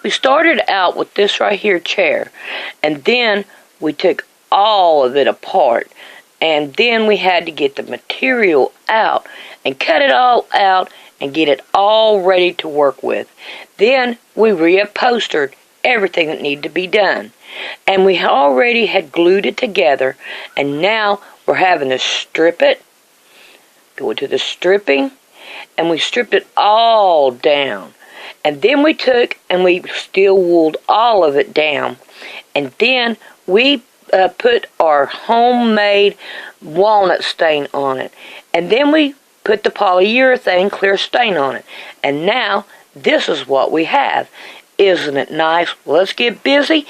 we started out with this right here chair, and then we took all of it apart, and then we had to get the material out and cut it all out and get it all ready to work with. Then we reupholstered everything that needed to be done, and we already had glued it together, and now we're having to strip it, go to the stripping, and we stripped it all down. And then we took and we steel wooled all of it down. And then we put our homemade walnut stain on it. And then we put the polyurethane clear stain on it. And now this is what we have. Isn't it nice? Let's get busy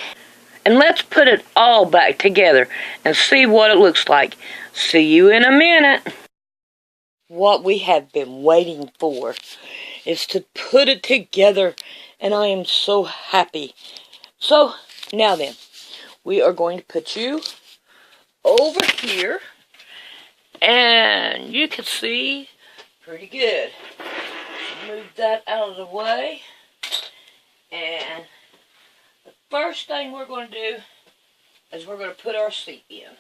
and let's put it all back together and see what it looks like. See you in a minute. What we have been waiting for is to put it together, and I am so happy. So, now then, we are going to put you over here, and you can see pretty good. Move that out of the way, and the first thing we're going to do is we're going to put our seat in.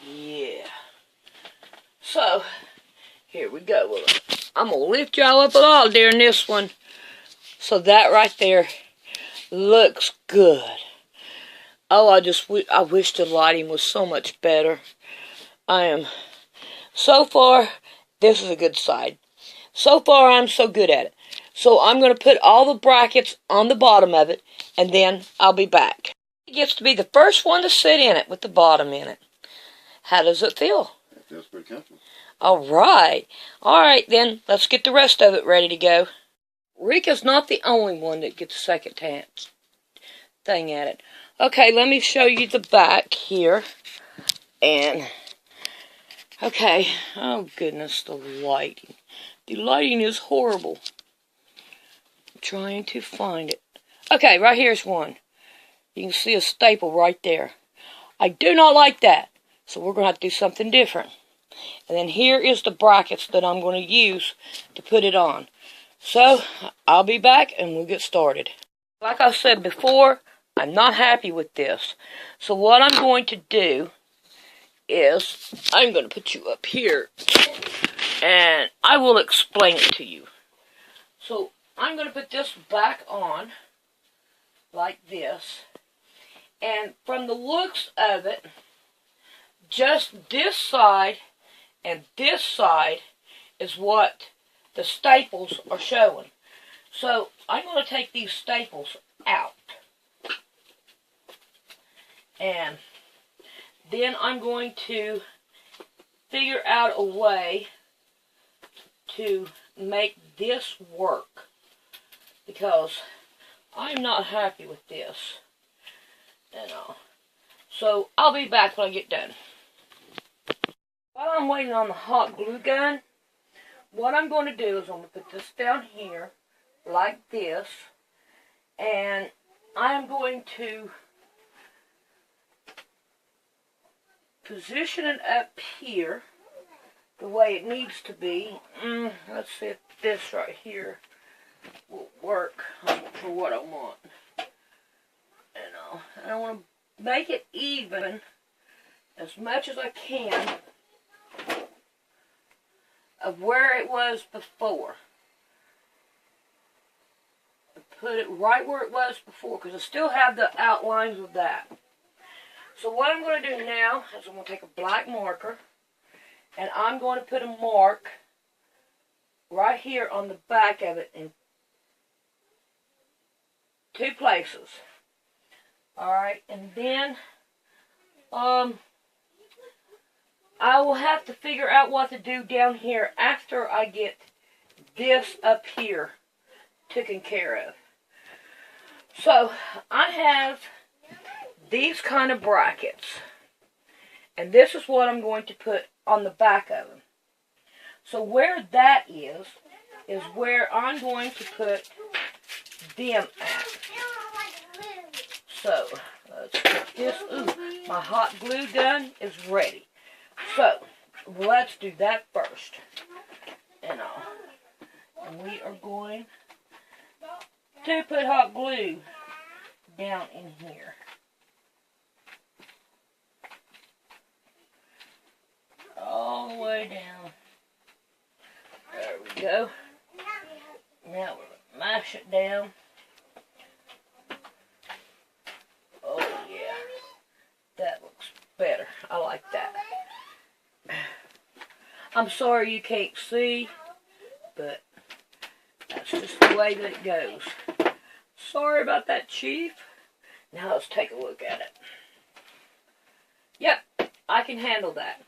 Yeah. So, here we go. I'm going to lift y'all up a lot during this one. So that right there looks good. Oh, I wish the lighting was so much better. So far, this is a good side. So far, I'm so good at it. So I'm going to put all the brackets on the bottom of it, and then I'll be back. It gets to be the first one to sit in it with the bottom in it. How does it feel? It feels pretty comfortable. All right. All right, then. Let's get the rest of it ready to go. Rika's not the only one that gets a second thing at it. Okay, let me show you the back here. And, okay. Oh, goodness, the lighting. The lighting is horrible. I'm trying to find it. Okay, right here's one. You can see a staple right there. I do not like that. So we're going to have to do something different. And then here is the brackets that I'm going to use to put it on. So, I'll be back and we'll get started. Like I said before, I'm not happy with this. So what I'm going to do is, I'm going to put you up here. And I will explain it to you. So, I'm going to put this back on, like this. And from the looks of it, just this side and this side is what the staples are showing. So I'm going to take these staples out. And then I'm going to figure out a way to make this work. Because I'm not happy with this. And so I'll be back when I get done. While I'm waiting on the hot glue gun, what I'm going to do is I'm going to put this down here, like this, and I'm going to position it up here the way it needs to be. Let's see if this right here will work for what I want. And I want to make it even as much as I can of where it was before. Put it right where it was before, because I still have the outlines of that. So what I'm going to do now is I'm going to take a black marker, and I'm going to put a mark right here on the back of it in 2 places. Alright, and then I will have to figure out what to do down here after I get this up here taken care of. So, I have these kind of brackets. And this is what I'm going to put on the back of them. So where that is where I'm going to put them at. So, let's put this. Ooh, my hot glue gun is ready. So, let's do that first. And we are going to put hot glue down in here. All the way down. There we go. Now we'll mash it down. Oh yeah, that looks better. I like that. I'm sorry you can't see, but that's just the way that it goes. Sorry about that, Chief. Now let's take a look at it. Yep, I can handle that.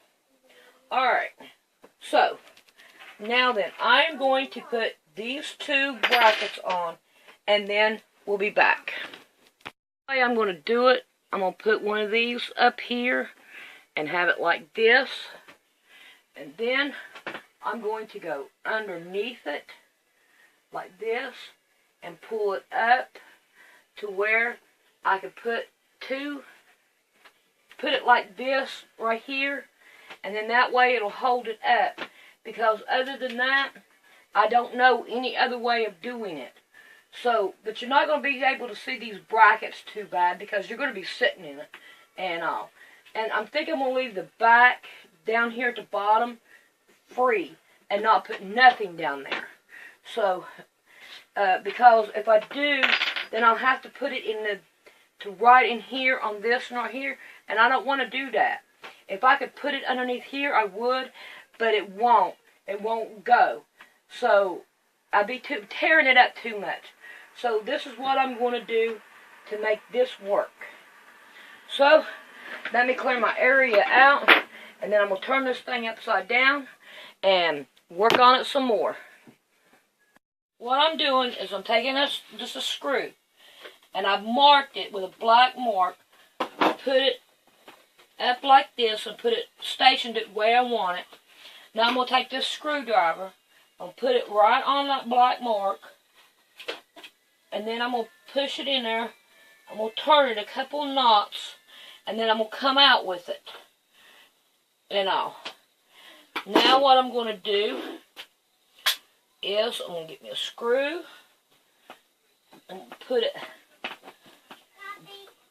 Alright, so now then, I'm going to put these two brackets on, and then we'll be back. The way I'm going to do it, I'm going to put one of these up here and have it like this. And then I'm going to go underneath it like this and pull it up to where I could put it like this right here. And then that way it'll hold it up. Because other than that, I don't know any other way of doing it. So, but you're not going to be able to see these brackets too bad because you're going to be sitting in it and all. And I'm thinking I'm going to leave the back down here at the bottom free and not put nothing down there. So, because if I do, then I'll have to put it in right in here on this and right here. And I don't want to do that. If I could put it underneath here, I would, but it won't. It won't go. So, I'd be tearing it up too much. So, this is what I'm going to do to make this work. So, let me clear my area out, and then I'm going to turn this thing upside down and work on it some more. What I'm doing is I'm taking just a screw, and I've marked it with a black mark, put it up like this and stationed it where I want it. Now I'm going to take this screwdriver, I'll put it right on that black mark, and then I'm going to push it in there, I'm going to turn it a couple knots, and then I'm going to come out with it. And all. Now what I'm going to do is I'm going to get me a screw and put it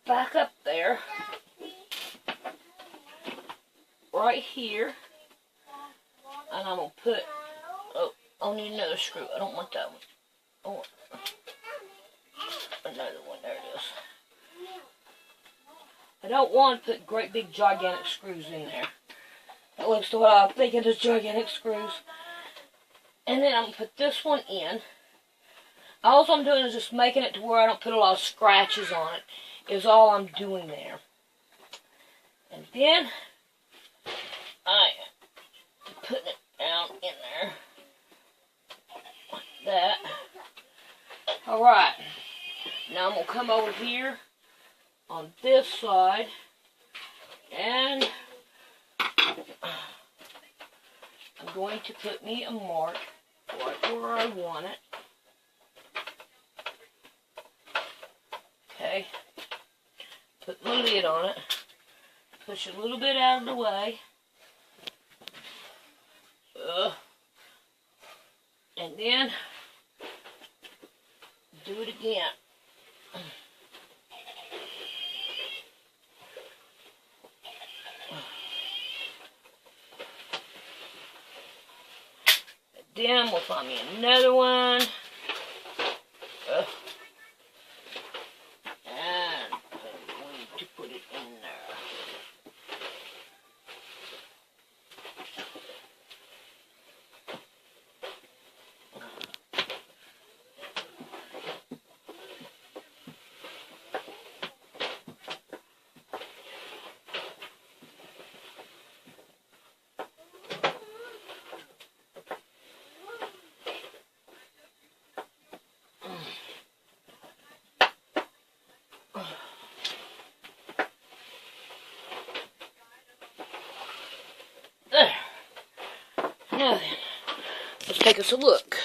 back up there. Right here, and I'm going to put, I'll need another screw. I don't want that one. I want another one. There it is. I don't want to put great big gigantic screws in there. That looks to what I'm thinking is gigantic screws. And then I'm going to put this one in. All I'm doing is just making it to where I don't put a lot of scratches on it, is all I'm doing there. And then I am putting it down in there, like that. Alright, now I'm going to come over here on this side, and I'm going to put me a mark right where I want it. Okay, put my lid on it, push it a little bit out of the way. And then do it again. Then we'll find me another one. And I'm going to put it in there. There. Now then, let's take us a look.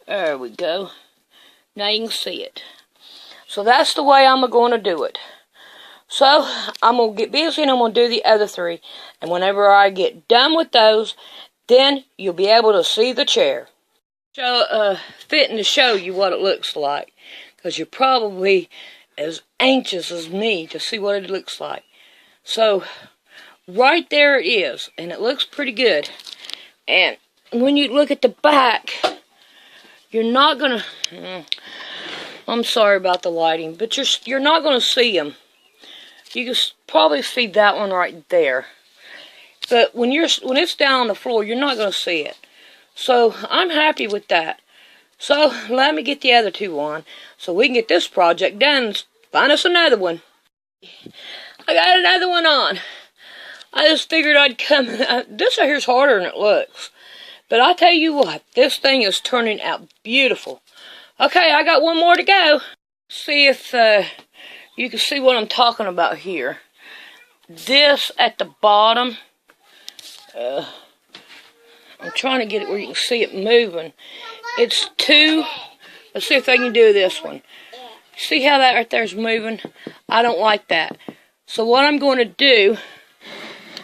There we go. Now you can see it. So that's the way I'm going to do it. So I'm going to get busy and I'm going to do the other 3. And whenever I get done with those, then you'll be able to see the chair. Fitting to show you what it looks like. Because you're probably as anxious as me to see what it looks like. So right there it is. And it looks pretty good. And when you look at the back, you're not going to... I'm sorry about the lighting, but you're not going to see them. You can probably see that one right there. But when it's down on the floor, you're not going to see it. So I'm happy with that. So let me get the other 2 on so we can get this project done. Find us another one. I got another one on. I just figured I'd come. This right here's harder than it looks. But I'll tell you what, this thing is turning out beautiful. Okay, I got one more to go. See if you can see what I'm talking about here. This at the bottom, I'm trying to get it where you can see it moving. It's 2, let's see if I can do this one. See how that right there is moving? I don't like that. So what I'm going to do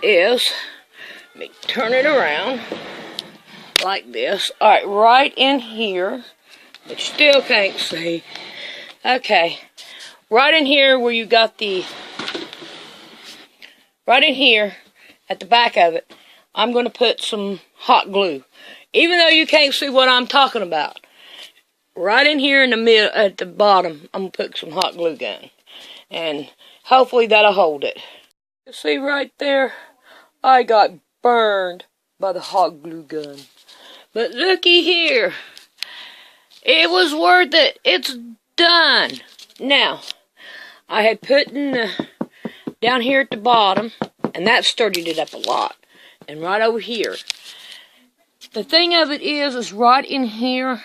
is, let me turn it around like this. Alright, right in here, but you still can't see. Okay, right in here where you got the, right in here at the back of it, I'm going to put some hot glue. Even though you can't see what I'm talking about. Right in here in the middle, at the bottom, I'm going to put some hot glue gun. And hopefully that'll hold it. You see right there, I got burned by the hot glue gun. But looky here. It was worth it. It's done. Now, I had put in down here at the bottom, and that sturdied it up a lot. And right over here. The thing of it is right in here,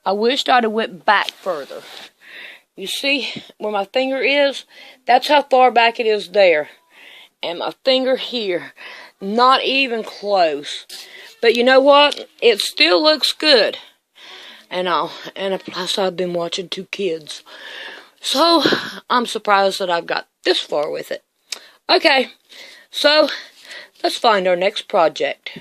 I wished I'd have went back further. You see where my finger is? That's how far back it is there. And my finger here, not even close. But you know what? It still looks good. And plus I've been watching 2 kids. So, I'm surprised that I've got this far with it. Okay, so let's find our next project.